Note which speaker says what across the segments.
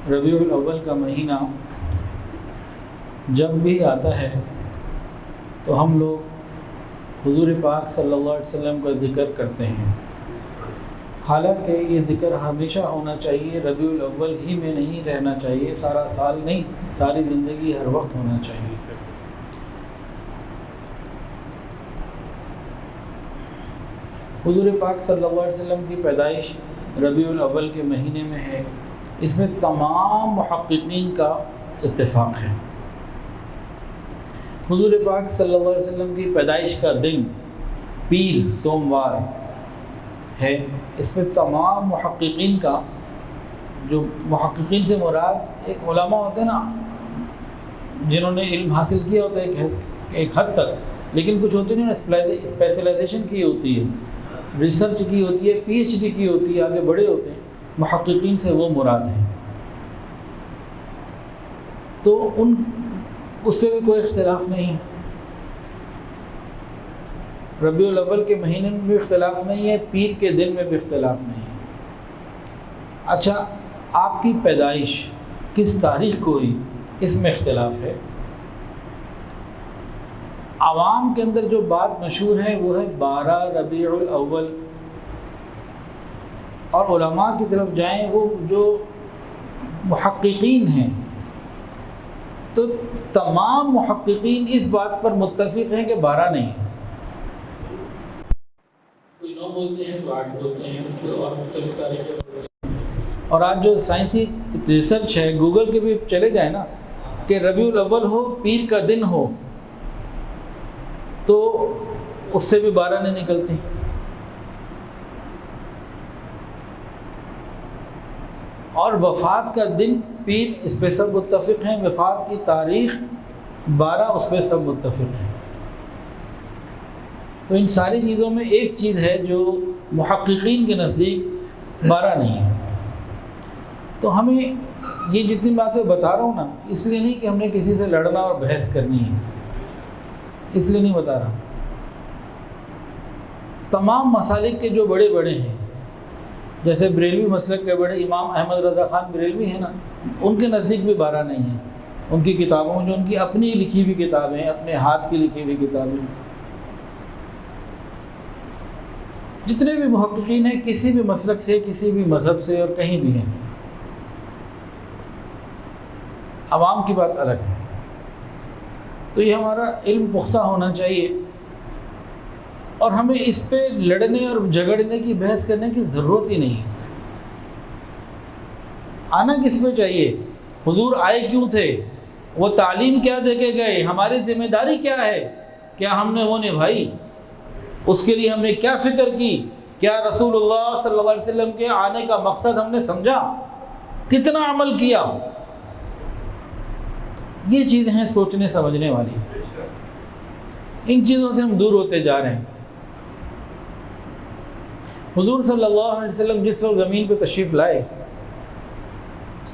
Speaker 1: ربیع الاول کا مہینہ جب بھی آتا ہے تو ہم لوگ حضور پاک صلی اللہ علیہ وسلم کا ذکر کرتے ہیں. حالانکہ یہ ذکر ہمیشہ ہونا چاہیے، ربیع الاول ہی میں نہیں رہنا چاہیے، سارا سال نہیں، ساری زندگی ہر وقت ہونا چاہیے. حضور پاک صلی اللہ علیہ وسلم کی پیدائش ربیع الاول کے مہینے میں ہے. اس میں تمام محققین کا اتفاق ہے. حضور پاک صلی اللہ علیہ وسلم کی پیدائش کا دن پیر سوموار ہے. اس میں تمام محققین کا، جو محققین سے مراد ایک علماء ہوتے ہیں نا جنہوں نے علم حاصل کیا ہوتا ہے ایک حد تک، لیکن کچھ ہوتے ہیں اسپیشلائزیشن کی ہوتی ہے، ریسرچ کی ہوتی ہے، پی ایچ ڈی کی ہوتی ہے، آگے بڑے ہوتے ہیں. محققین سے وہ مراد ہیں. تو اس پہ بھی کوئی اختلاف نہیں ہے. ربیع الاول کے مہینے میں بھی اختلاف نہیں ہے، پیر کے دن میں بھی اختلاف نہیں ہے. اچھا، آپ کی پیدائش کس تاریخ کو ہوئی اس میں اختلاف ہے. عوام کے اندر جو بات مشہور ہے وہ ہے 12 ربیع الاول، اور علماء کی طرف جائیں وہ جو محققین ہیں تو تمام محققین اس بات پر متفق ہیں کہ 12 نہیں ہے. کوئی 9 بولتے ہیں، کوئی 8 بولتے ہیں، اور مختلف تاریخیں بولتے ہیں. اور آج جو سائنسی ریسرچ ہے، گوگل کے بھی چلے جائیں نا، کہ ربیع الاول ہو، پیر کا دن ہو، تو اس سے بھی 12 نہیں نکلتی. اور وفات کا دن پیر، اس پہ سب متفق ہیں. وفات کی تاریخ 12، اس پہ سب متفق ہیں. تو ان ساری چیزوں میں ایک چیز ہے جو محققین کے نزدیک 12 نہیں ہے. تو ہمیں یہ جتنی باتیں بتا رہا ہوں نا، اس لیے نہیں کہ ہم نے کسی سے لڑنا اور بحث کرنی ہے، اس لیے نہیں بتا رہا. تمام مسالک کے جو بڑے بڑے ہیں، جیسے بریلوی مسلک کے بڑے امام احمد رضا خان بریلوی ہیں نا، ان کے نزدیک بھی 12 نہیں ہیں. ان کی کتابوں جو ان کی اپنی لکھی ہوئی کتابیں ہیں، اپنے ہاتھ کی لکھی ہوئی کتابیں، جتنے بھی محققین ہیں کسی بھی مسلک سے، کسی بھی مذہب سے، اور کہیں بھی ہیں، عوام کی بات الگ ہے. تو یہ ہمارا علم پختہ ہونا چاہیے، اور ہمیں اس پہ لڑنے اور جھگڑنے کی، بحث کرنے کی ضرورت ہی نہیں ہے. آنا کس پہ چاہیے؟ حضور آئے کیوں تھے؟ وہ تعلیم کیا دے کے گئے؟ ہماری ذمہ داری کیا ہے؟ کیا ہم نے وہ نبھائی؟ اس کے لیے ہم نے کیا فکر کی؟ کیا رسول اللہ صلی اللہ علیہ وسلم کے آنے کا مقصد ہم نے سمجھا؟ کتنا عمل کیا؟ یہ چیزیں ہیں سوچنے سمجھنے والی. ان چیزوں سے ہم دور ہوتے جا رہے ہیں. حضور صلی اللہ علیہ وسلم جس وقت زمین پہ تشریف لائے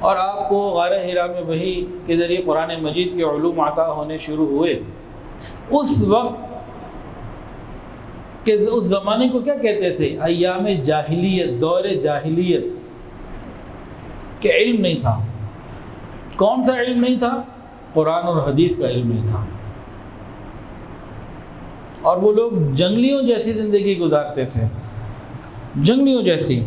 Speaker 1: اور آپ کو غار حرا میں وحی کے ذریعے قرآن مجید کے علوم عطا ہونے شروع ہوئے، اس وقت کہ اس زمانے کو کیا کہتے تھے؟ ایام جاہلیت، دور جاہلیت، کہ علم نہیں تھا. کون سا علم نہیں تھا؟ قرآن اور حدیث کا علم نہیں تھا. اور وہ لوگ جنگلیوں جیسی زندگی گزارتے تھے، جنگلیوں جیسی.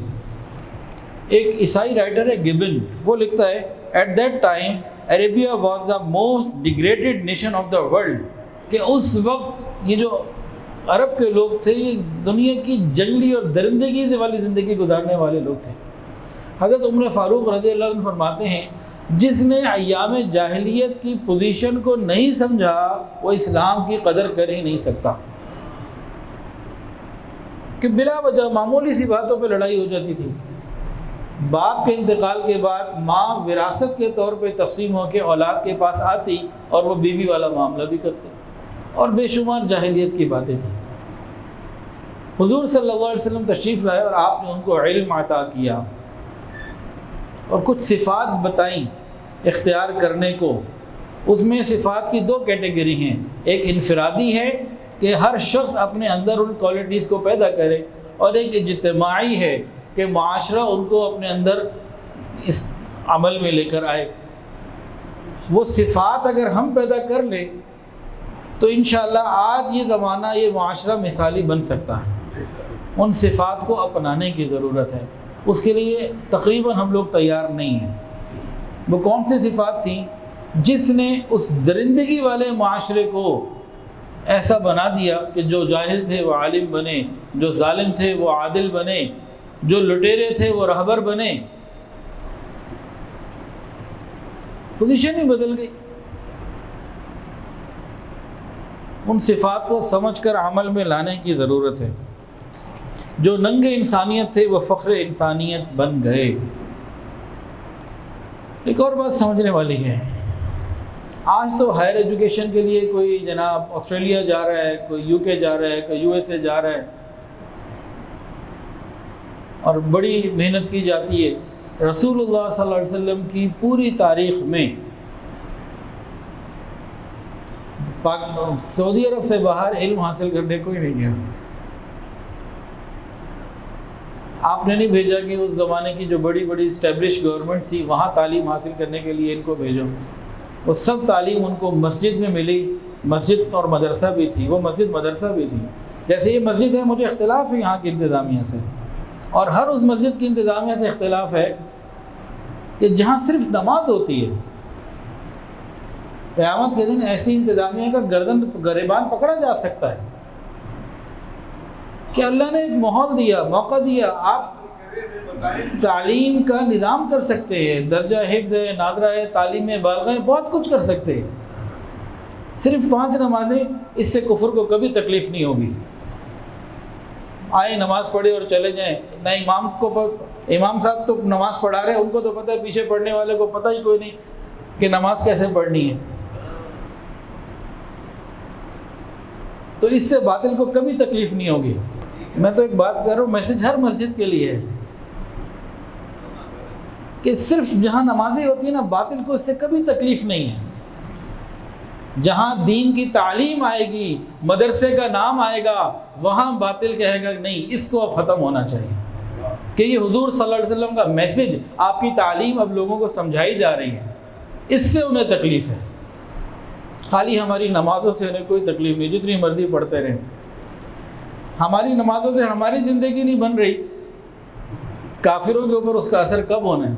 Speaker 1: ایک عیسائی رائٹر ہے گبن، وہ لکھتا ہے at that time Arabia was the most degraded nation of the world, کہ اس وقت یہ جو عرب کے لوگ تھے یہ دنیا کی جنگلی اور درندگی والی زندگی گزارنے والے لوگ تھے. حضرت عمر فاروق رضی اللہ عنہ فرماتے ہیں جس نے ایام جاہلیت کی پوزیشن کو نہیں سمجھا وہ اسلام کی قدر کر ہی نہیں سکتا. کہ بلا وجہ معمولی سی باتوں پہ لڑائی ہو جاتی تھی. باپ کے انتقال کے بعد ماں وراثت کے طور پہ تقسیم ہو کے اولاد کے پاس آتی اور وہ بیوی والا معاملہ بھی کرتے، اور بے شمار جاہلیت کی باتیں تھیں. حضور صلی اللہ علیہ وسلم تشریف لائے اور آپ نے ان کو علم عطا کیا اور کچھ صفات بتائیں اختیار کرنے کو. اس میں صفات کی 2 کیٹیگری ہیں. ایک انفرادی ہے کہ ہر شخص اپنے اندر ان کوالٹیز کو پیدا کرے، اور ایک اجتماعی ہے کہ معاشرہ ان کو اپنے اندر عمل میں لے کر آئے۔ وہ صفات اگر ہم پیدا کر لیں تو انشاءاللہ آج یہ زمانہ، یہ معاشرہ مثالی بن سکتا ہے۔ ان صفات کو اپنانے کی ضرورت ہے، اس کے لیے تقریباً ہم لوگ تیار نہیں ہیں۔ وہ کون سی صفات تھیں جس نے اس درندگی والے معاشرے کو ایسا بنا دیا کہ جو جاہل تھے وہ عالم بنے، جو ظالم تھے وہ عادل بنے، جو لٹیرے تھے وہ رہبر بنے، پوزیشن ہی بدل گئی۔ ان صفات کو سمجھ کر عمل میں لانے کی ضرورت ہے۔ جو ننگے انسانیت تھے وہ فخر انسانیت بن گئے۔ ایک اور بات سمجھنے والی ہے، آج تو ہائر ایجوکیشن کے لیے کوئی جناب آسٹریلیا جا رہا ہے، کوئی یو کے جا رہا ہے، کوئی یو ایس اے جا رہا ہے، اور بڑی محنت کی جاتی ہے۔ رسول اللہ صلی اللہ علیہ وسلم کی پوری تاریخ میں سعودی عرب سے باہر علم حاصل کرنے کوئی نہیں گیا۔ آپ نے نہیں بھیجا کہ اس زمانے کی جو بڑی بڑی اسٹیبلش گورنمنٹ تھی وہاں تعلیم حاصل کرنے کے لیے ان کو بھیجو۔ وہ سب تعلیم ان کو مسجد میں ملی، مسجد اور مدرسہ بھی تھی، وہ مسجد مدرسہ بھی تھی۔ جیسے یہ مسجد ہے، مجھے اختلاف ہے یہاں کی انتظامیہ سے، اور ہر اس مسجد کی انتظامیہ سے اختلاف ہے کہ جہاں صرف نماز ہوتی ہے، قیامت کے دن ایسی انتظامیہ کا گریبان پکڑا جا سکتا ہے کہ اللہ نے ایک ماحول دیا، موقع دیا، آپ تعلیم کا نظام کر سکتے ہیں، درجہ حفظ ہے، ناظرہ ہے، تعلیم بالغہ ہے، بہت کچھ کر سکتے ہیں۔ صرف 5 نمازیں، اس سے کفر کو کبھی تکلیف نہیں ہوگی۔ آئے نماز پڑھے اور چلے جائیں، نہ امام صاحب تو نماز پڑھا رہے ہیں، ان کو تو پتہ ہے، پیچھے پڑھنے والے کو پتہ ہی کوئی نہیں کہ نماز کیسے پڑھنی ہے۔ تو اس سے باطل کو کبھی تکلیف نہیں ہوگی۔ میں تو ایک بات کر رہا ہوں، میسج ہر مسجد کے لیے ہے کہ صرف جہاں نمازیں ہوتی ہیں نا، باطل کو اس سے کبھی تکلیف نہیں ہے۔ جہاں دین کی تعلیم آئے گی، مدرسے کا نام آئے گا، وہاں باطل کہے گا نہیں، اس کو اب ختم ہونا چاہیے، کہ یہ حضور صلی اللہ علیہ وسلم کا میسج، آپ کی تعلیم اب لوگوں کو سمجھائی جا رہی ہے، اس سے انہیں تکلیف ہے۔ خالی ہماری نمازوں سے انہیں کوئی تکلیف نہیں، جتنی مرضی پڑھتے رہیں۔ ہماری نمازوں سے ہماری زندگی نہیں بن رہی، کافروں کے اوپر اس کا اثر کب ہونا ہے؟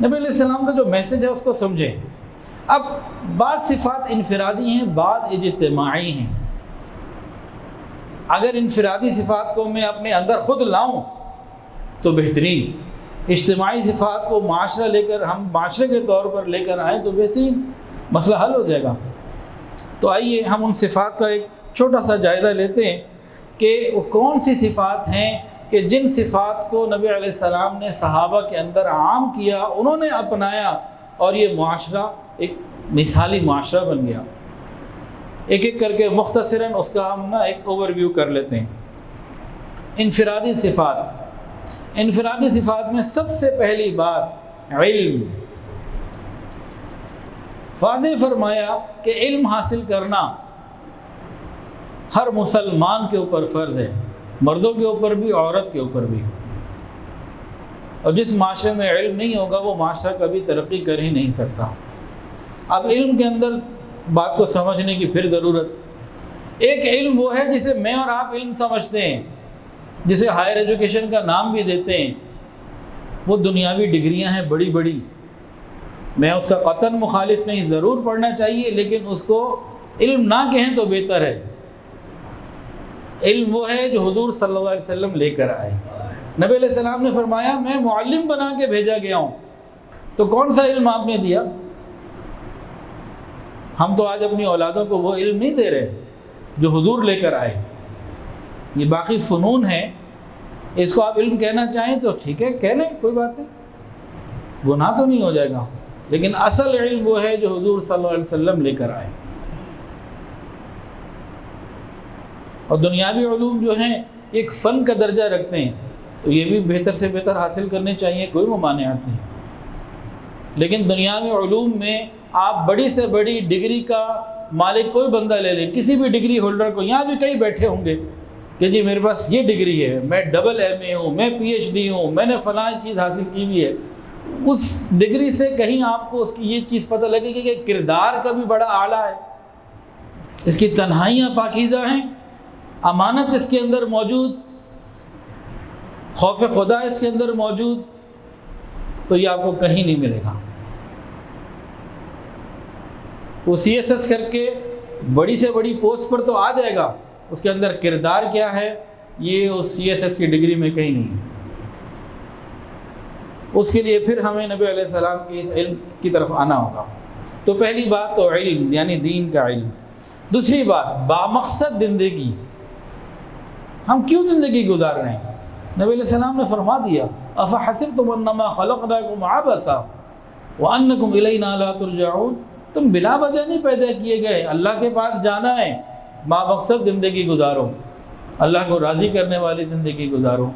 Speaker 1: نبی علیہ السلام کا جو میسج ہے اس کو سمجھیں۔ اب بعض صفات انفرادی ہیں، بعض اجتماعی ہیں۔ اگر انفرادی صفات کو میں اپنے اندر خود لاؤں تو بہترین، اجتماعی صفات کو معاشرہ لے کر، ہم معاشرے کے طور پر لے کر آئیں تو بہترین، مسئلہ حل ہو جائے گا۔ تو آئیے ہم ان صفات کا ایک چھوٹا سا جائزہ لیتے ہیں کہ وہ کون سی صفات ہیں کہ جن صفات کو نبی علیہ السلام نے صحابہ کے اندر عام کیا، انہوں نے اپنایا، اور یہ معاشرہ ایک مثالی معاشرہ بن گیا۔ ایک ایک کر کے مختصراً اس کا ہم ایک اوور ویو کر لیتے ہیں۔ انفرادی صفات میں سب سے پہلی بات علم۔ واضح فرمایا کہ علم حاصل کرنا ہر مسلمان کے اوپر فرض ہے، مردوں کے اوپر بھی، عورت کے اوپر بھی۔ اور جس معاشرے میں علم نہیں ہوگا وہ معاشرہ کبھی ترقی کر ہی نہیں سکتا۔ اب علم کے اندر بات کو سمجھنے کی پھر ضرورت۔ ایک علم وہ ہے جسے میں اور آپ علم سمجھتے ہیں، جسے ہائر ایجوکیشن کا نام بھی دیتے ہیں، وہ دنیاوی ڈگریاں ہیں بڑی بڑی۔ میں اس کا قطعاً مخالف نہیں، ضرور پڑھنا چاہیے، لیکن اس کو علم نہ کہیں تو بہتر ہے۔ علم وہ ہے جو حضور صلی اللہ علیہ وسلم لے کر آئے۔ نبی علیہ السلام نے فرمایا میں معلم بنا کے بھیجا گیا ہوں، تو کون سا علم آپ نے دیا؟ ہم تو آج اپنی اولادوں کو وہ علم نہیں دے رہے جو حضور لے کر آئے۔ یہ باقی فنون ہے، اس کو آپ علم کہنا چاہیں تو ٹھیک ہے، کہہ لیں، کوئی بات نہیں، گناہ تو نہیں ہو جائے گا، لیکن اصل علم وہ ہے جو حضور صلی اللہ علیہ وسلم لے کر آئے۔ اور دنیاوی علوم جو ہیں ایک فن کا درجہ رکھتے ہیں، تو یہ بھی بہتر سے بہتر حاصل کرنے چاہیے، کوئی ممانعت نہیں۔ لیکن دنیاوی علوم میں آپ بڑی سے بڑی ڈگری کا مالک کوئی بندہ لے لیں، کسی بھی ڈگری ہولڈر کو، یہاں بھی کئی بیٹھے ہوں گے، کہ جی میرے پاس یہ ڈگری ہے، میں ڈبل ایم اے ہوں، میں پی ایچ ڈی ہوں، میں نے فلاں چیز حاصل کی ہوئی ہے، اس ڈگری سے کہیں آپ کو اس کی یہ چیز پتہ لگے گی کہ کردار کا بھی بڑا اعلیٰ ہے، اس کی تنہائیاں پاکیزہ ہیں، امانت اس کے اندر موجود، خوف خدا اس کے اندر موجود، تو یہ آپ کو کہیں نہیں ملے گا۔ وہ سی ایس ایس کر کے بڑی سے بڑی پوسٹ پر تو آ جائے گا، اس کے اندر کردار کیا ہے یہ اس سی ایس ایس کی ڈگری میں کہیں نہیں ہے۔ اس کے لیے پھر ہمیں نبی علیہ السلام کے اس علم کی طرف آنا ہوگا۔ تو پہلی بات تو علم، یعنی دین کا علم۔ دوسری بات بامقصد زندگی، ہم کیوں زندگی گزار رہے ہیں؟ نبی علیہ السلام نے فرما دیا افحسبتم انما خلقناکم عبثا وانکم الینا لا ترجعون، تم بلا وجہ نہیں پیدا کیے گئے، اللہ کے پاس جانا ہے، بامقصد زندگی گزارو، اللہ کو راضی کرنے والی زندگی گزارو۔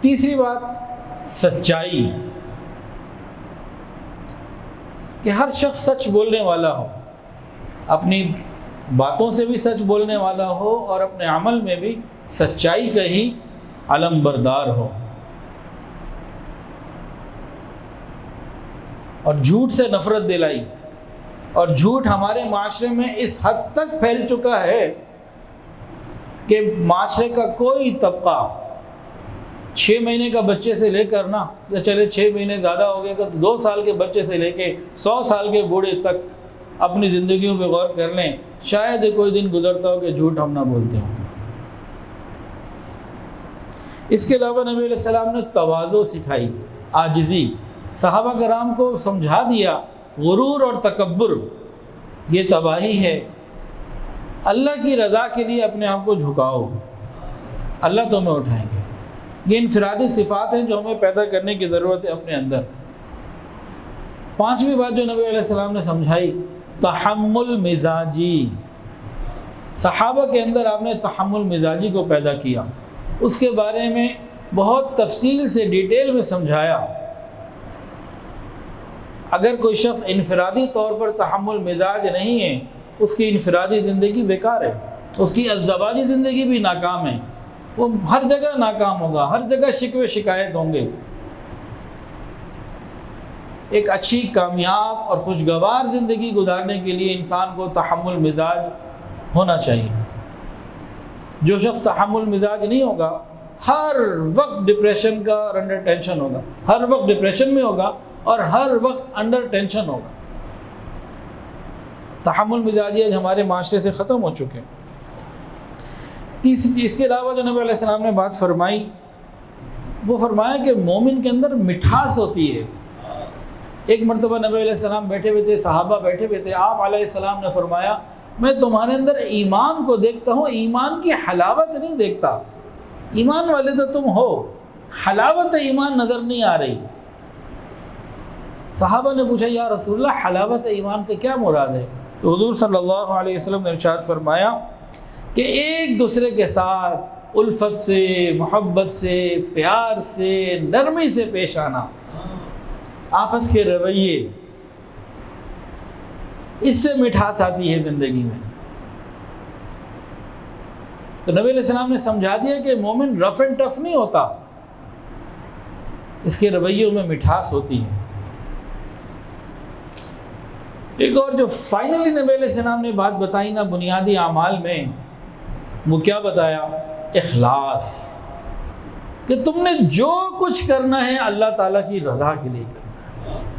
Speaker 1: تیسری بات سچائی، کہ ہر شخص سچ بولنے والا ہو، اپنی باتوں سے بھی سچ بولنے والا ہو اور اپنے عمل میں بھی سچائی کا ہی علم بردار ہو، اور جھوٹ سے نفرت دلائی۔ اور جھوٹ ہمارے معاشرے میں اس حد تک پھیل چکا ہے کہ معاشرے کا کوئی طبقہ 6 مہینے کا بچے سے لے کر نا، یا چلے 6 مہینے زیادہ ہو گئے تو 2 سال کے بچے سے لے کے 100 سال کے بوڑھے تک اپنی زندگیوں پہ غور کر لیں، شاید کوئی دن گزرتا ہو کہ جھوٹ ہم نہ بولتے ہوں۔ اس کے علاوہ نبی علیہ السلام نے تواضع سکھائی، عاجزی، صحابہ کرام کو سمجھا دیا غرور اور تکبر یہ تباہی ہے، اللہ کی رضا کے لیے اپنے آپ کو جھکاؤ، اللہ تمہیں اٹھائیں گے۔ یہ انفرادی صفات ہیں جو ہمیں پیدا کرنے کی ضرورت ہے اپنے اندر۔ 5ویں بات جو نبی علیہ السلام نے سمجھائی، تحمل مزاجی، صحابہ کے اندر آپ نے تحمل مزاجی کو پیدا کیا، اس کے بارے میں بہت تفصیل سے ڈیٹیل میں سمجھایا۔ اگر کوئی شخص انفرادی طور پر تحمل مزاج نہیں ہے، اس کی انفرادی زندگی بیکار ہے، اس کی ازدواجی زندگی بھی ناکام ہے، وہ ہر جگہ ناکام ہوگا، ہر جگہ شکوے شکایت ہوں گے۔ ایک اچھی کامیاب اور خوشگوار زندگی گزارنے کے لیے انسان کو تحمل مزاج ہونا چاہیے۔ جو شخص تحمل مزاج نہیں ہوگا، ہر وقت ڈپریشن کا اور انڈر ٹینشن ہوگا، ہر وقت ڈپریشن میں ہوگا اور ہر وقت انڈر ٹینشن ہوگا۔ تحمل مزاجی آج ہمارے معاشرے سے ختم ہو چکے ہیں۔ اس کے علاوہ جو نبی علیہ السلام نے بات فرمائی، وہ فرمایا کہ مومن کے اندر مٹھاس ہوتی ہے۔ ایک مرتبہ نبی علیہ السلام بیٹھے ہوئے تھے، صحابہ بیٹھے ہوئے تھے، آپ علیہ السلام نے فرمایا میں تمہارے اندر ایمان کو دیکھتا ہوں، ایمان کی حلاوت نہیں دیکھتا۔ ایمان والے تو تم ہو، حلاوت ایمان نظر نہیں آ رہی۔ صحابہ نے پوچھا یا رسول اللہ حلاوت ایمان سے کیا مراد ہے؟ تو حضور صلی اللہ علیہ وسلم نے ارشاد فرمایا کہ ایک دوسرے کے ساتھ الفت سے، محبت سے، پیار سے، نرمی سے پیش آنا، آپس کے رویے، اس سے مٹھاس آتی ہے زندگی میں۔ تو نبی علیہ السلام نے سمجھا دیا کہ مومن رف اینڈ ٹف نہیں ہوتا، اس کے رویوں میں مٹھاس ہوتی ہے۔ ایک اور جو فائنلی نبی علیہ السلام نے بات بتائی نا بنیادی اعمال میں، وہ کیا بتایا؟ اخلاص، کہ تم نے جو کچھ کرنا ہے اللہ تعالیٰ کی رضا کے لیے کرنا ہے۔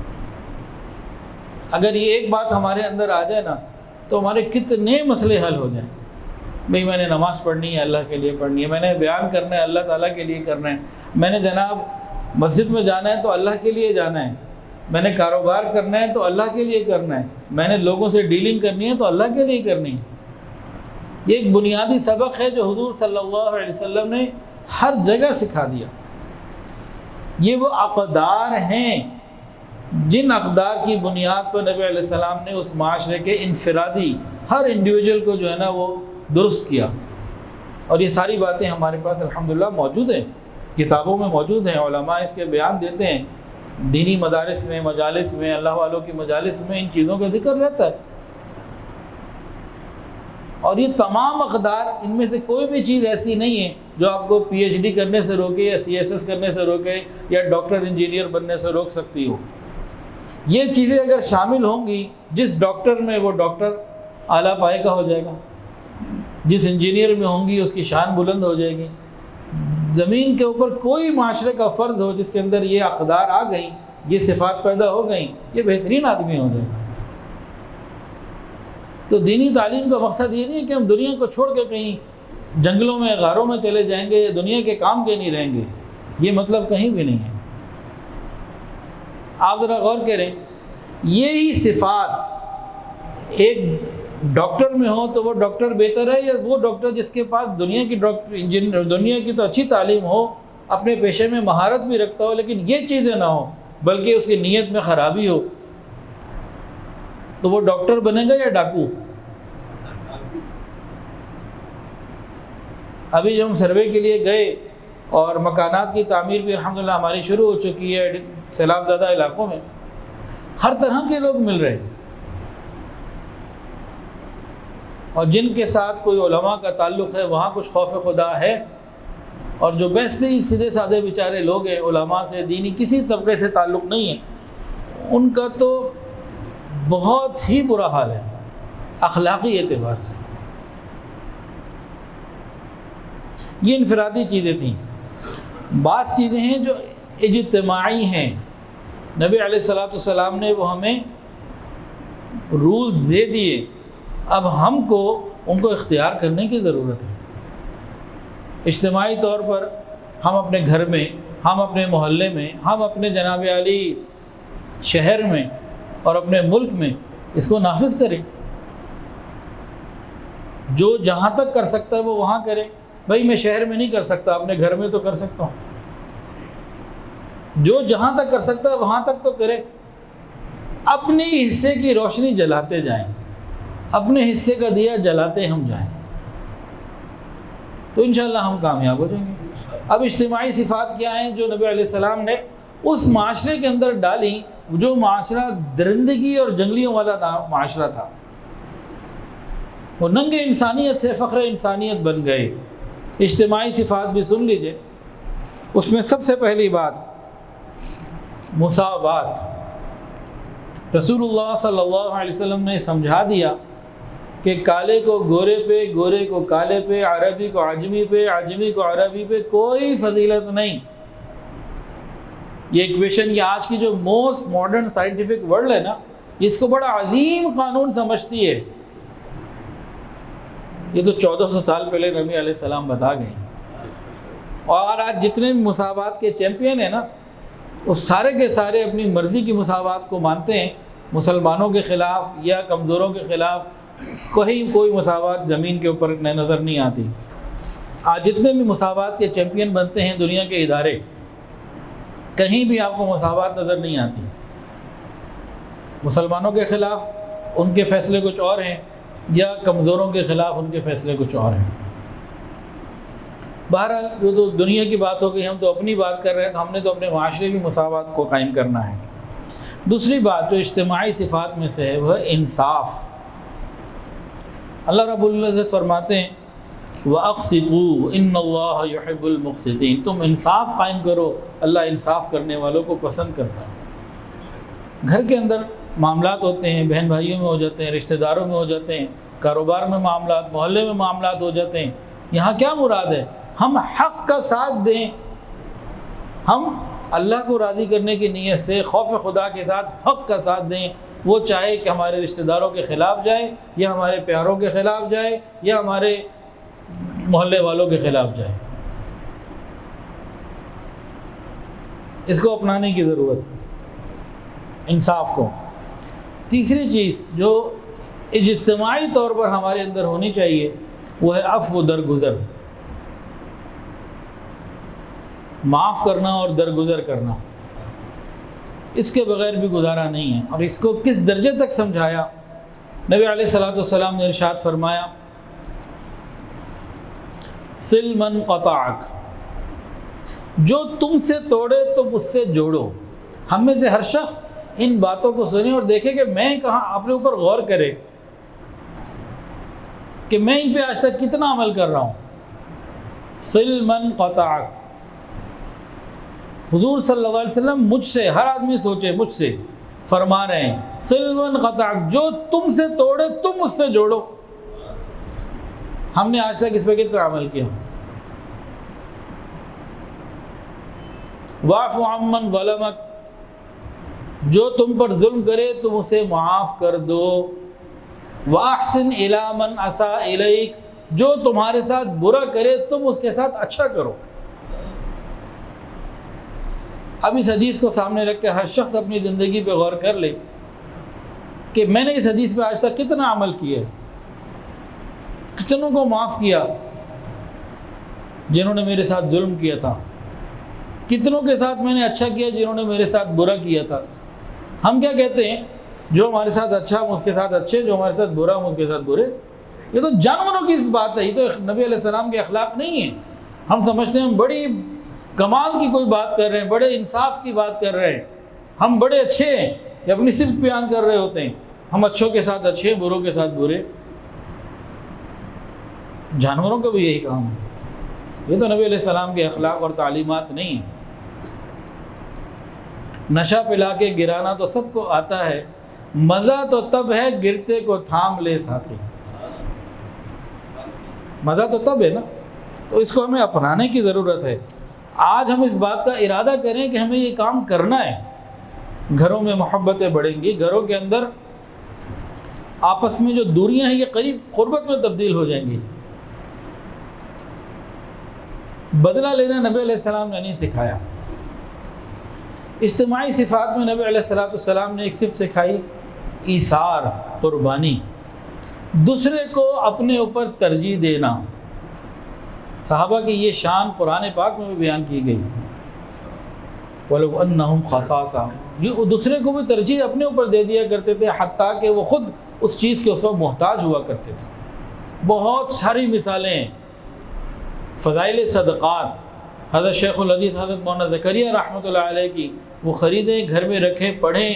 Speaker 1: اگر یہ ایک بات ہمارے اندر آ جائے نا تو ہمارے کتنے مسئلے حل ہو جائیں۔ بھئی میں نے نماز پڑھنی ہے اللہ کے لیے پڑھنی ہے، میں نے بیان کرنا ہے اللہ تعالیٰ کے لیے کرنا ہے، میں نے جناب مسجد میں جانا ہے تو اللہ کے لیے جانا ہے، میں نے کاروبار کرنا ہے تو اللہ کے لیے کرنا ہے، میں نے لوگوں سے ڈیلنگ کرنی ہے تو اللہ کے لیے کرنی ہے۔ یہ ایک بنیادی سبق ہے جو حضور صلی اللہ علیہ وسلم نے ہر جگہ سکھا دیا۔ یہ وہ اقدار ہیں جن اقدار کی بنیاد پر نبی علیہ السلام نے اس معاشرے کے انفرادی ہر انڈیویجول کو جو ہے نا وہ درست کیا، اور یہ ساری باتیں ہمارے پاس الحمدللہ موجود ہیں، کتابوں میں موجود ہیں، علماء اس کے بیان دیتے ہیں، دینی مدارس میں، مجالس میں، اللہ والوں کی مجالس میں ان چیزوں کا ذکر رہتا ہے۔ اور یہ تمام اقدار، ان میں سے کوئی بھی چیز ایسی نہیں ہے جو آپ کو پی ایچ ڈی کرنے سے روکے یا سی ایس ایس کرنے سے روکے یا ڈاکٹر انجینئر بننے سے روک سکتی ہو۔ یہ چیزیں اگر شامل ہوں گی، جس ڈاکٹر میں وہ ڈاکٹر اعلیٰ پائے کا ہو جائے گا، جس انجینئر میں ہوں گی اس کی شان بلند ہو جائے گی۔ زمین کے اوپر کوئی معاشرے کا فرد ہو جس کے اندر یہ اقدار آ گئیں، یہ صفات پیدا ہو گئیں، یہ بہترین آدمی ہو جائے گا۔ تو دینی تعلیم کا مقصد یہ نہیں ہے کہ ہم دنیا کو چھوڑ کے کہیں جنگلوں میں غاروں میں چلے جائیں گے یا دنیا کے کام کے نہیں رہیں گے، یہ مطلب کہیں بھی نہیں ہے۔ آپ ذرا غور کریں، یہی صفات ایک ڈاکٹر میں ہو تو وہ ڈاکٹر بہتر ہے یا وہ ڈاکٹر جس کے پاس دنیا کی تو اچھی تعلیم ہو، اپنے پیشے میں مہارت بھی رکھتا ہو، لیکن یہ چیزیں نہ ہو بلکہ اس کی نیت میں خرابی ہو، تو وہ ڈاکٹر بنے گا یا ڈاکو؟ ابھی جو ہم سروے کے لیے گئے اور مکانات کی تعمیر بھی الحمدللہ ہماری شروع ہو چکی ہے سیلاب زدہ علاقوں میں، ہر طرح کے لوگ مل رہے ہیں، اور جن کے ساتھ کوئی علماء کا تعلق ہے وہاں کچھ خوف خدا ہے، اور جو ویسے ہی سیدھے سادھے بیچارے لوگ ہیں، علماء سے دینی کسی طبقے سے تعلق نہیں ہے، ان کا تو بہت ہی برا حال ہے اخلاقی اعتبار سے۔ یہ انفرادی چیزیں تھیں۔ بعض چیزیں ہیں جو اجتماعی ہیں، نبی علیہ السلام نے وہ ہمیں رولز دے دیے، اب ہم کو ان کو اختیار کرنے کی ضرورت ہے۔ اجتماعی طور پر ہم اپنے گھر میں، ہم اپنے محلے میں، ہم اپنے جناب علی شہر میں اور اپنے ملک میں اس کو نافذ کریں۔ جو جہاں تک کر سکتا ہے وہ وہاں کرے۔ بھائی میں شہر میں نہیں کر سکتا، اپنے گھر میں تو کر سکتا ہوں۔ جو جہاں تک کر سکتا ہے وہاں تک تو کرے، اپنی حصے کی روشنی جلاتے جائیں، اپنے حصے کا دیا جلاتے ہم جائیں، تو انشاءاللہ ہم کامیاب ہو جائیں گے۔ اب اجتماعی صفات کیا ہیں جو نبی علیہ السلام نے اس معاشرے کے اندر ڈالی جو معاشرہ درندگی اور جنگلیوں والا معاشرہ تھا؟ وہ ننگے انسانیت سے فخر انسانیت بن گئے۔ اجتماعی صفات بھی سن لیجئے، اس میں سب سے پہلی بات مساوات۔ رسول اللہ صلی اللہ علیہ وسلم نے سمجھا دیا کہ کالے کو گورے پہ، گورے کو کالے پہ، عربی کو عجمی پہ، عجمی کو عربی پہ کوئی فضیلت نہیں۔ یہ ایکویشن، یہ آج کی جو موسٹ ماڈرن سائنٹیفک ورلڈ ہے نا، اس کو بڑا عظیم قانون سمجھتی ہے۔ یہ تو 1400 سال پہلے نبی علیہ السلام بتا گئے، اور آج جتنے بھی مساوات کے چیمپئن ہیں نا، وہ سارے کے سارے اپنی مرضی کی مساوات کو مانتے ہیں، مسلمانوں کے خلاف یا کمزوروں کے خلاف کہیں کوئی مساوات زمین کے اوپر نظر نہیں آتی۔ آج جتنے بھی مساوات کے چیمپئن بنتے ہیں دنیا کے ادارے، کہیں بھی آپ کو مساوات نظر نہیں آتی۔ مسلمانوں کے خلاف ان کے فیصلے کچھ اور ہیں، یا کمزوروں کے خلاف ان کے فیصلے کچھ اور ہیں۔ بہرحال جو تو دنیا کی بات ہو گئی، ہم تو اپنی بات کر رہے ہیں، تو ہم نے تو اپنے معاشرے کی مساوات کو قائم کرنا ہے۔ دوسری بات جو اجتماعی صفات میں سے ہے وہ ہے انصاف۔ اللہ رب العزت فرماتے ہیں وَأَقْسِطُوا إِنَّ اللَّهَ يُحِبُّ الْمُقْسِطِينَ، تم انصاف قائم کرو، اللہ انصاف کرنے والوں کو پسند کرتا ہے۔ گھر کے اندر معاملات ہوتے ہیں، بہن بھائیوں میں ہو جاتے ہیں، رشتہ داروں میں ہو جاتے ہیں، کاروبار میں معاملات، محلے میں معاملات ہو جاتے ہیں۔ یہاں کیا مراد ہے؟ ہم حق کا ساتھ دیں، ہم اللہ کو راضی کرنے کی نیت سے خوف خدا کے ساتھ حق کا ساتھ دیں، وہ چاہے کہ ہمارے رشتہ داروں کے خلاف جائے، یا ہمارے پیاروں کے خلاف جائے، یا ہمارے محلے والوں کے خلاف جائے۔ اس کو اپنانے کی ضرورت، انصاف کو۔ تیسری چیز جو اجتماعی طور پر ہمارے اندر ہونی چاہیے وہ ہے عفو درگزر، معاف کرنا اور درگزر کرنا۔ اس کے بغیر بھی گزارا نہیں ہے۔ اور اس کو کس درجے تک سمجھایا؟ نبی علیہ السلام نے ارشاد فرمایا سل من قطعک، جو تم سے توڑے تو مجھ سے جوڑو۔ ہم میں سے ہر شخص ان باتوں کو سنے اور دیکھے کہ میں کہاں، اپنے اوپر غور کرے کہ میں ان پہ آج تک کتنا عمل کر رہا ہوں. صل من قطعک، حضور صلی اللہ علیہ وسلم مجھ سے، ہر آدمی سوچے مجھ سے فرما رہے ہیں صل من قطعک، جو تم سے توڑے تم اس سے جوڑو. ہم نے آج تک اس پہ کتنا عمل کیا؟ واعف عمن ظلمک، جو تم پر ظلم کرے تم اسے معاف کر دو. واحسن الی من اساء الیک، جو تمہارے ساتھ برا کرے تم اس کے ساتھ اچھا کرو. اب اس حدیث کو سامنے رکھ کے ہر شخص اپنی زندگی پہ غور کر لے کہ میں نے اس حدیث پہ آج تک کتنا عمل کیا ہے، کتنوں کو معاف کیا جنہوں نے میرے ساتھ ظلم کیا تھا، کتنوں کے ساتھ میں نے اچھا کیا جنہوں نے میرے ساتھ برا کیا تھا. ہم کیا کہتے ہیں؟ جو ہمارے ساتھ اچھا ہم اس کے ساتھ اچھے، جو ہمارے ساتھ برا ہم اس کے ساتھ برے. یہ تو جانوروں کی اس بات ہے، یہ تو نبی علیہ السلام کے اخلاق نہیں ہیں. ہم سمجھتے ہیں ہم بڑی کمال کی کوئی بات کر رہے ہیں، بڑے انصاف کی بات کر رہے ہیں، ہم بڑے اچھے ہیں، یہ اپنی صفت بیان کر رہے ہوتے ہیں. ہم اچھوں کے ساتھ اچھے، بروں کے ساتھ برے. جانوروں کا بھی یہی کام ہے. یہ تو نبی علیہ السلام کے اخلاق اور تعلیمات نہیں ہیں. نشہ پلا کے گرانا تو سب کو آتا ہے، مزہ تو تب ہے گرتے کو تھام لے ساقی. مزہ تو تب ہے نا، تو اس کو ہمیں اپنانے کی ضرورت ہے. آج ہم اس بات کا ارادہ کریں کہ ہمیں یہ کام کرنا ہے. گھروں میں محبتیں بڑھیں گی، گھروں کے اندر آپس میں جو دوریاں ہیں یہ قریب قربت میں تبدیل ہو جائیں گی. بدلہ لینا نبی علیہ السلام نے نہیں سکھایا. اجتماعی صفات میں نبی علیہ السلام نے ایک صفت سکھائی، ایثار، قربانی، دوسرے کو اپنے اوپر ترجیح دینا. صحابہ کی یہ شان قرآن پاک میں بھی بیان کی گئی، وَلَوْ أَنَّهُمْ خَصَاصًا، یہ دوسرے کو بھی ترجیح اپنے اوپر دے دیا کرتے تھے، حتیٰ کہ وہ خود اس چیز کے اس وقت محتاج ہوا کرتے تھے. بہت ساری مثالیں ہیں. فضائل صدقات، حضرت شیخ الحدیث حضرت مولانا زکریا رحمۃ اللہ علیہ کی، وہ خریدیں، گھر میں رکھیں، پڑھیں،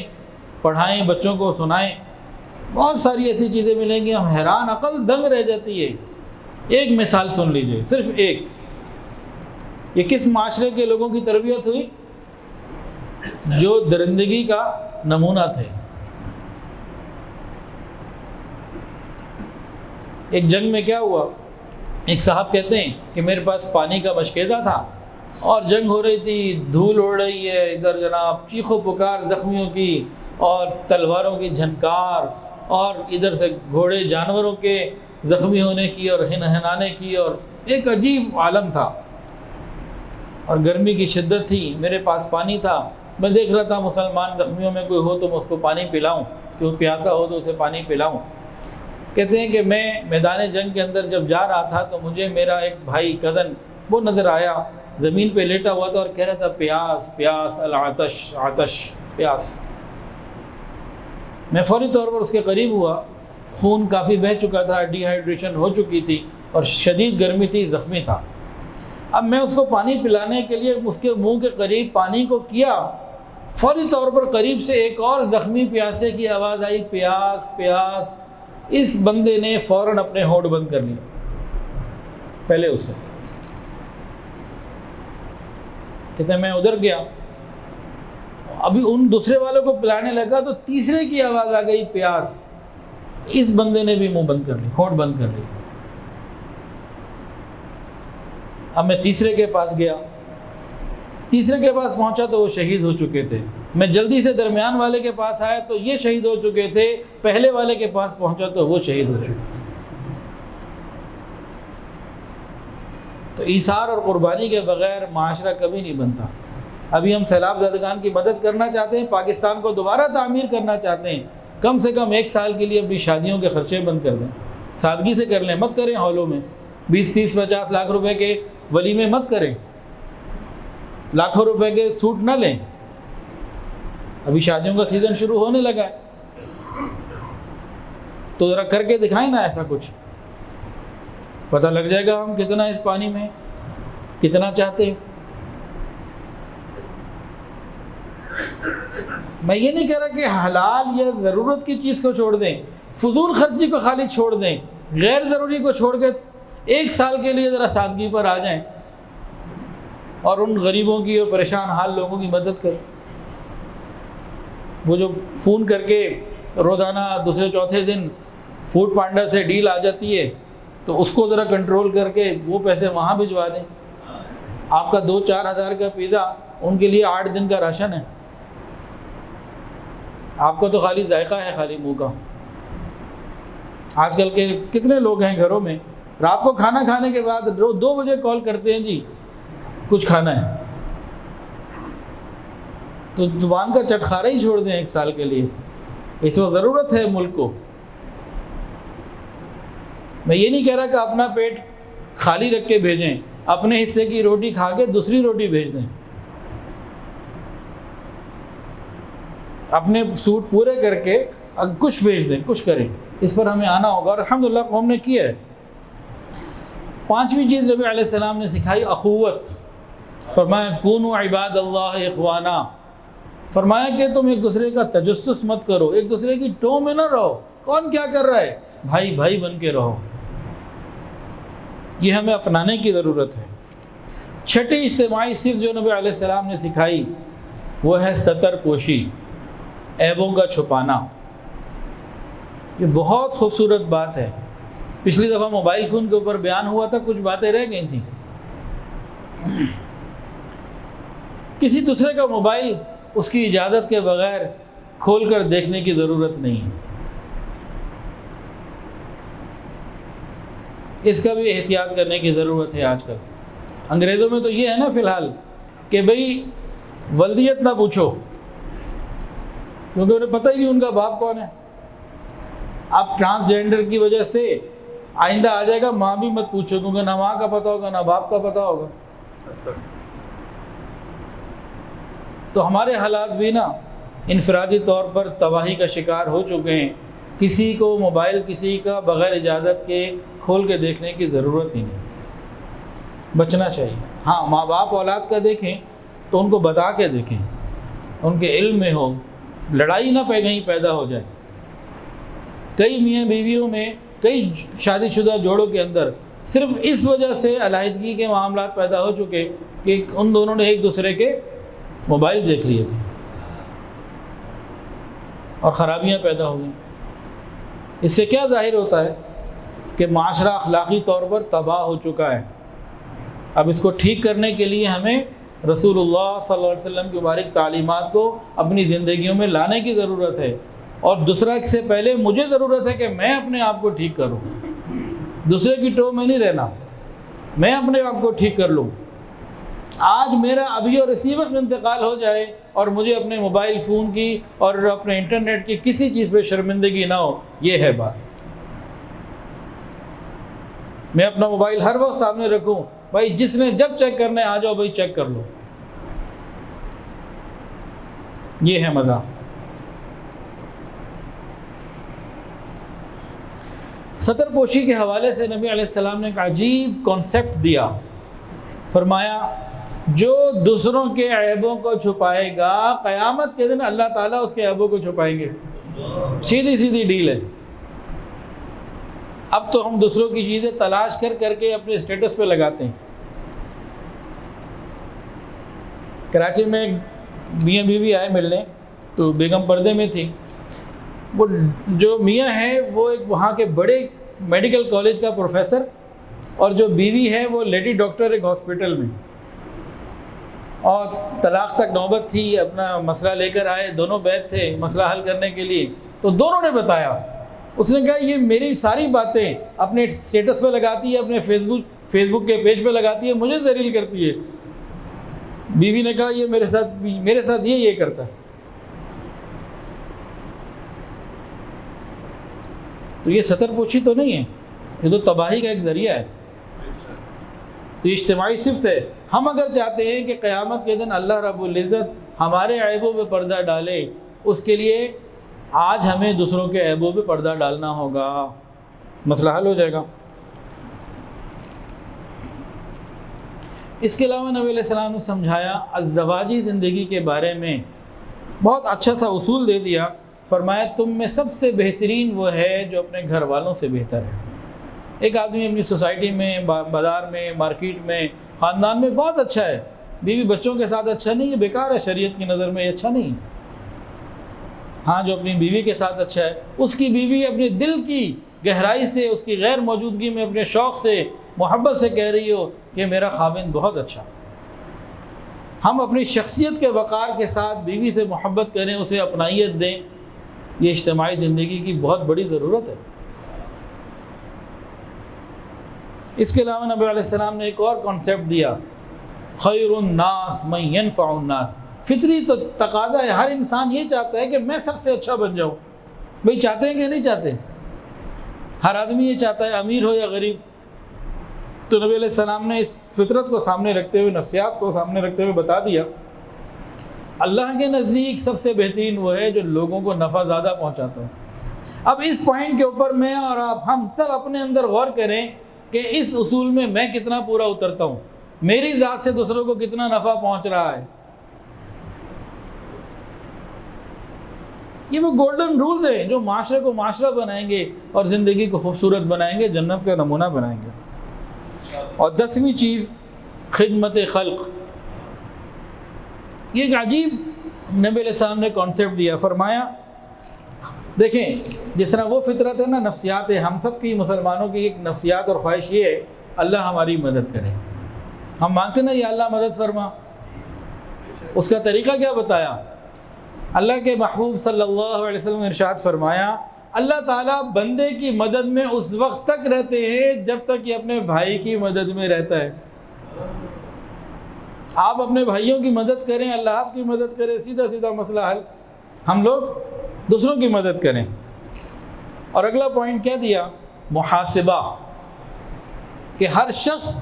Speaker 1: پڑھائیں، بچوں کو سنائیں. بہت ساری ایسی چیزیں ملیں گی، ہم حیران، عقل دنگ رہ جاتی ہے. ایک مثال سن لیجئے، صرف ایک. یہ کس معاشرے کے لوگوں کی تربیت ہوئی؟ جو درندگی کا نمونہ تھے. ایک جنگ میں کیا ہوا، ایک صاحب کہتے ہیں کہ میرے پاس پانی کا مشکیزہ تھا اور جنگ ہو رہی تھی، دھول اڑ رہی ہے، ادھر جناب چیخ و پکار زخمیوں کی اور تلواروں کی جھنکار، اور ادھر سے گھوڑے جانوروں کے زخمی ہونے کی اور ہنہنانے کی، اور ایک عجیب عالم تھا. اور گرمی کی شدت تھی، میرے پاس پانی تھا. میں دیکھ رہا تھا مسلمان زخمیوں میں کوئی ہو تو میں اس کو پانی پلاؤں، کہ وہ پیاسا ہو تو اسے پانی پلاؤں. کہتے ہیں کہ میں میدان جنگ کے اندر جب جا رہا تھا تو مجھے میرا ایک بھائی کزن وہ نظر آیا، زمین پہ لیٹا ہوا تھا اور کہہ رہا تھا پیاس پیاس، العطش عطش، پیاس. میں فوری طور پر اس کے قریب ہوا. خون کافی بہہ چکا تھا، ڈی ہائیڈریشن ہو چکی تھی اور شدید گرمی تھی، زخمی تھا. اب میں اس کو پانی پلانے کے لیے اس کے منہ کے قریب پانی کو کیا، فوری طور پر قریب سے ایک اور زخمی پیاسے کی آواز آئی، پیاس پیاس. اس بندے نے فوراً اپنے ہونٹ بند کر لیا پہلے اسے. کہتے ہیں میں ادھر گیا، ابھی ان دوسرے والوں کو پلانے لگا تو تیسرے کی آواز آ گئی، پیاس. اس بندے نے بھی منہ بند کر لی، ہونٹ بند کر لی. اب میں تیسرے کے پاس گیا، تیسرے کے پاس پہنچا تو وہ شہید ہو چکے تھے. میں جلدی سے درمیان والے کے پاس آیا تو یہ شہید ہو چکے تھے. پہلے والے کے پاس پہنچا تو وہ شہید ہو چکے. تو ایثار اور قربانی کے بغیر معاشرہ کبھی نہیں بنتا. ابھی ہم سیلاب زدگان کی مدد کرنا چاہتے ہیں، پاکستان کو دوبارہ تعمیر کرنا چاہتے ہیں. کم سے کم 1 سال کے لیے اپنی شادیوں کے خرچے بند کر دیں، سادگی سے کر لیں، مت کریں ہالوں میں 20 30 50 لاکھ روپے کے ولیمے مت کریں، لاکھوں روپے کے سوٹ نہ لیں. ابھی شادیوں کا سیزن شروع ہونے لگا ہے تو ذرا کر کے دکھائیں نا ایسا کچھ، پتہ لگ جائے گا ہم کتنا اس پانی میں کتنا چاہتے ہیں. میں یہ نہیں کہہ رہا کہ حلال یا ضرورت کی چیز کو چھوڑ دیں، فضول خرچی کو خالی چھوڑ دیں، غیر ضروری کو چھوڑ کے 1 سال کے لیے ذرا سادگی پر آ جائیں اور ان غریبوں کی اور پریشان حال لوگوں کی مدد کریں. وہ جو فون کر کے روزانہ دوسرے چوتھے دن فوڈ پانڈا سے ڈیل آ جاتی ہے تو اس کو ذرا کنٹرول کر کے وہ پیسے وہاں بھجوا دیں. آپ کا 2-4 ہزار کا پیزا ان کے لیے 8 دن کا راشن ہے. آپ کا تو خالی ذائقہ ہے، خالی منہ کا. آج کل کے کتنے لوگ ہیں گھروں میں رات کو کھانا کھانے کے بعد 2 بجے کال کرتے ہیں جی کچھ کھانا ہے. تو زبان کا چٹخارا ہی چھوڑ دیں 1 سال کے لیے. اس وقت ضرورت ہے ملک کو. میں یہ نہیں کہہ رہا کہ اپنا پیٹ خالی رکھ کے بھیجیں، اپنے حصے کی روٹی کھا کے دوسری روٹی بھیج دیں. اپنے سوٹ پورے کر کے کچھ بھیج دیں، کچھ کریں. اس پر ہمیں آنا ہوگا اور الحمدللہ قوم نے کیا ہے. 5ویں چیز نبی علیہ السلام نے سکھائی اخوت. فرمایا کونوا عباد اللہ اخوانا. فرمایا کہ تم ایک دوسرے کا تجسس مت کرو، ایک دوسرے کی ٹو میں نہ رہو. کون کیا کر رہا ہے، بھائی بھائی بن کے رہو. یہ ہمیں اپنانے کی ضرورت ہے. 6ٹھی اجتماعی صفت جو نبی علیہ السلام نے سکھائی وہ ہے ستر پوشی، عیبوں کا چھپانا. یہ بہت خوبصورت بات ہے. پچھلی دفعہ موبائل فون کے اوپر بیان ہوا تھا، کچھ باتیں رہ گئی تھیں. کسی دوسرے کا موبائل اس کی اجازت کے بغیر کھول کر دیکھنے کی ضرورت نہیں ہے. اس کا بھی احتیاط کرنے کی ضرورت ہے. آج کل انگریزوں میں تو یہ ہے نا فی الحال کہ بھئی ولدیت نہ پوچھو، کیونکہ انہیں پتہ ہی نہیں ان کا باپ کون ہے. اب ٹرانسجینڈر کی وجہ سے آئندہ آ جائے گا ماں بھی مت پوچھو، کیونکہ نہ ماں کا پتہ ہوگا نہ باپ کا پتہ ہوگا. تو ہمارے حالات بھی نا انفرادی طور پر تباہی کا شکار ہو چکے ہیں. کسی کو موبائل کسی کا بغیر اجازت کے کھول کے دیکھنے کی ضرورت ہی نہیں. بچنا چاہیے. ہاں ماں باپ اولاد کا دیکھیں تو ان کو بتا کے دیکھیں، ان کے علم میں ہو، لڑائی نہ کہیں پیدا ہو جائے. کئی میاں بیویوں میں، کئی شادی شدہ جوڑوں کے اندر صرف اس وجہ سے علیحدگی کے معاملات پیدا ہو چکے کہ ان دونوں نے ایک دوسرے کے موبائل دیکھ لیے تھے اور خرابیاں پیدا ہو گئیں. اس سے کیا ظاہر ہوتا ہے کہ معاشرہ اخلاقی طور پر تباہ ہو چکا ہے. اب اس کو ٹھیک کرنے کے لیے ہمیں رسول اللہ صلی اللہ علیہ وسلم کی مبارک تعلیمات کو اپنی زندگیوں میں لانے کی ضرورت ہے. اور دوسرا سے پہلے مجھے ضرورت ہے کہ میں اپنے آپ کو ٹھیک کروں. دوسرے کی ٹو میں نہیں رہنا، میں اپنے آپ کو ٹھیک کر لوں. آج میرا ابھی اور اسی وقت انتقال ہو جائے اور مجھے اپنے موبائل فون کی اور اپنے انٹرنیٹ کی کسی چیز پہ شرمندگی نہ ہو. یہ ہے بات. میں اپنا موبائل ہر وقت سامنے رکھوں، بھائی جس نے جب چیک کرنے آ جاؤ بھائی چیک کر لو. یہ ہے مزہ. ستر پوشی کے حوالے سے نبی علیہ السلام نے ایک عجیب کانسیپٹ دیا. فرمایا جو دوسروں کے عیبوں کو چھپائے گا قیامت کے دن اللہ تعالیٰ اس کے عیبوں کو چھپائیں گے. سیدھی سیدھی ڈیل ہے. اب تو ہم دوسروں کی چیزیں تلاش کر کر کے اپنے اسٹیٹس پہ لگاتے ہیں. کراچی میں ایک میاں بیوی آئے ملنے تو بیگم پردے میں تھی. وہ جو میاں ہیں وہ ایک وہاں کے بڑے میڈیکل کالج کا پروفیسر، اور جو بیوی ہے وہ لیڈی ڈاکٹر ایک ہاسپٹل میں. اور طلاق تک نوبت تھی. اپنا مسئلہ لے کر آئے، دونوں بیٹھ تھے مسئلہ حل کرنے کے لیے. تو دونوں نے بتایا. اس نے کہا یہ میری ساری باتیں اپنے اسٹیٹس پہ لگاتی ہے، اپنے فیس بک کے پیج پہ لگاتی ہے، مجھے ذلیل کرتی ہے. بیوی نے کہا یہ میرے ساتھ یہ کرتا ہے. تو یہ ستر پوشی تو نہیں ہے، یہ تو تباہی کا ایک ذریعہ ہے. تو اجتماعی صفت ہے. ہم اگر چاہتے ہیں کہ قیامت کے دن اللہ رب العزت ہمارے عیبوں پہ پردہ ڈالے، اس کے لیے آج ہمیں دوسروں کے عیبوں پہ پردہ ڈالنا ہوگا. مسئلہ حل ہو جائے گا. اس کے علاوہ نبی علیہ السلام نے سمجھایا ازدواجی زندگی کے بارے میں بہت اچھا سا اصول دے دیا. فرمایا تم میں سب سے بہترین وہ ہے جو اپنے گھر والوں سے بہتر ہے. ایک آدمی اپنی سوسائٹی میں، بازار میں، مارکیٹ میں، خاندان میں بہت اچھا ہے، بیوی بچوں کے ساتھ اچھا نہیں، یہ بیکار ہے، شریعت کی نظر میں یہ اچھا نہیں ہے۔ ہاں جو اپنی بیوی کے ساتھ اچھا ہے، اس کی بیوی اپنے دل کی گہرائی سے، اس کی غیر موجودگی میں اپنے شوق سے، محبت سے کہہ رہی ہو کہ میرا خاوند بہت اچھا۔ ہم اپنی شخصیت کے وقار کے ساتھ بیوی سے محبت کریں، اسے اپنائیت دیں، یہ اجتماعی زندگی کی بہت بڑی ضرورت ہے۔ اس کے علاوہ نبی علیہ السلام نے ایک اور کانسیپٹ دیا، خیر الناس من ينفع الناس۔ فطری تو تقاضا ہے، ہر انسان یہ چاہتا ہے کہ میں سب سے اچھا بن جاؤں۔ بھئی چاہتے ہیں کہ نہیں چاہتے؟ ہر آدمی یہ چاہتا ہے، امیر ہو یا غریب۔ تو نبی علیہ السلام نے اس فطرت کو سامنے رکھتے ہوئے، نفسیات کو سامنے رکھتے ہوئے بتا دیا، اللہ کے نزدیک سب سے بہترین وہ ہے جو لوگوں کو نفع زیادہ پہنچاتا ہے۔ اب اس پوائنٹ کے اوپر میں اور آپ ہم سب اپنے اندر غور کریں کہ اس اصول میں میں کتنا پورا اترتا ہوں، میری ذات سے دوسروں کو کتنا نفع پہنچ رہا ہے۔ یہ وہ گولڈن رولز ہیں جو معاشرے کو معاشرہ بنائیں گے اور زندگی کو خوبصورت بنائیں گے، جنت کا نمونہ بنائیں گے۔ اور 10ویں چیز، خدمت خلق۔ یہ ایک عجیب نبی علیہ السلام نے کانسیپٹ دیا، فرمایا دیکھیں جس طرح وہ فطرت ہے نا، نفسیات ہے، ہم سب کی مسلمانوں کی ایک نفسیات اور خواہش یہ ہے اللہ ہماری مدد کرے۔ ہم مانگتے نا یا اللہ مدد فرما، اس کا طریقہ کیا بتایا؟ اللہ کے محبوب صلی اللہ علیہ وسلم نے ارشاد فرمایا، اللہ تعالیٰ بندے کی مدد میں اس وقت تک رہتے ہیں جب تک یہ اپنے بھائی کی مدد میں رہتا ہے۔ آپ اپنے بھائیوں کی مدد کریں، اللہ آپ کی مدد کرے، سیدھا سیدھا مسئلہ حل۔ ہم لوگ دوسروں کی مدد کریں۔ اور اگلا پوائنٹ کیا دیا؟ محاسبہ، کہ ہر شخص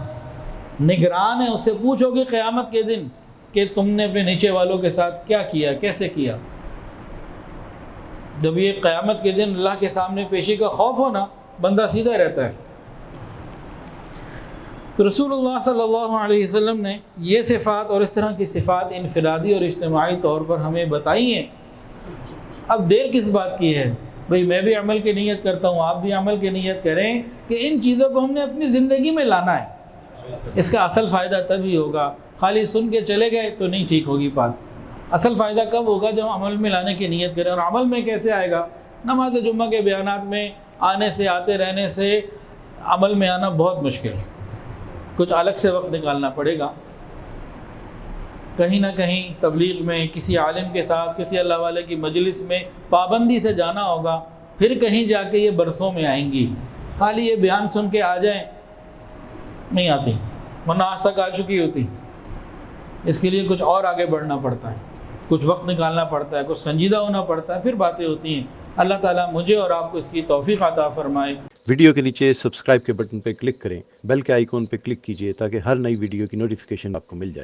Speaker 1: نگران ہے، اس سے پوچھو کہ قیامت کے دن کہ تم نے اپنے نیچے والوں کے ساتھ کیا کیا، کیسے کیا۔ جب یہ قیامت کے دن اللہ کے سامنے پیشی کا خوف ہونا، بندہ سیدھا رہتا ہے۔ تو رسول اللہ صلی اللہ علیہ وسلم نے یہ صفات اور اس طرح کی صفات انفرادی اور اجتماعی طور پر ہمیں بتائی ہیں۔ اب دیر کس بات کی ہے؟ بھئی میں بھی عمل کی نیت کرتا ہوں، آپ بھی عمل کی نیت کریں کہ ان چیزوں کو ہم نے اپنی زندگی میں لانا ہے۔ اس کا اصل فائدہ تب ہی ہوگا، خالی سن کے چلے گئے تو نہیں ٹھیک ہوگی بات۔ اصل فائدہ کب ہوگا؟ جب ہم عمل میں لانے کی نیت کریں۔ اور عمل میں کیسے آئے گا؟ نماز جمعہ کے بیانات میں آنے سے، آتے رہنے سے عمل میں آنا بہت مشکل، کچھ الگ سے وقت نکالنا پڑے گا۔ کہیں نہ کہیں تبلیغ میں، کسی عالم کے ساتھ، کسی اللہ والے کی مجلس میں پابندی سے جانا ہوگا، پھر کہیں جا کے یہ برسوں میں آئیں گی۔ خالی یہ بیان سن کے آ جائیں نہیں آتی، ورنہ آج تک آ چکی ہوتی۔ اس کے لیے کچھ اور آگے بڑھنا پڑتا ہے، کچھ وقت نکالنا پڑتا ہے، کچھ سنجیدہ ہونا پڑتا ہے، پھر باتیں ہوتی ہیں۔ اللہ تعالیٰ مجھے اور آپ کو اس کی توفیق عطا فرمائے۔
Speaker 2: ویڈیو کے نیچے سبسکرائب کے بٹن پہ کلک کریں، بیل کے آئیکن پہ کلک کیجئے تاکہ ہر نئی ویڈیو کی نوٹیفیکیشن آپ کو مل جائے۔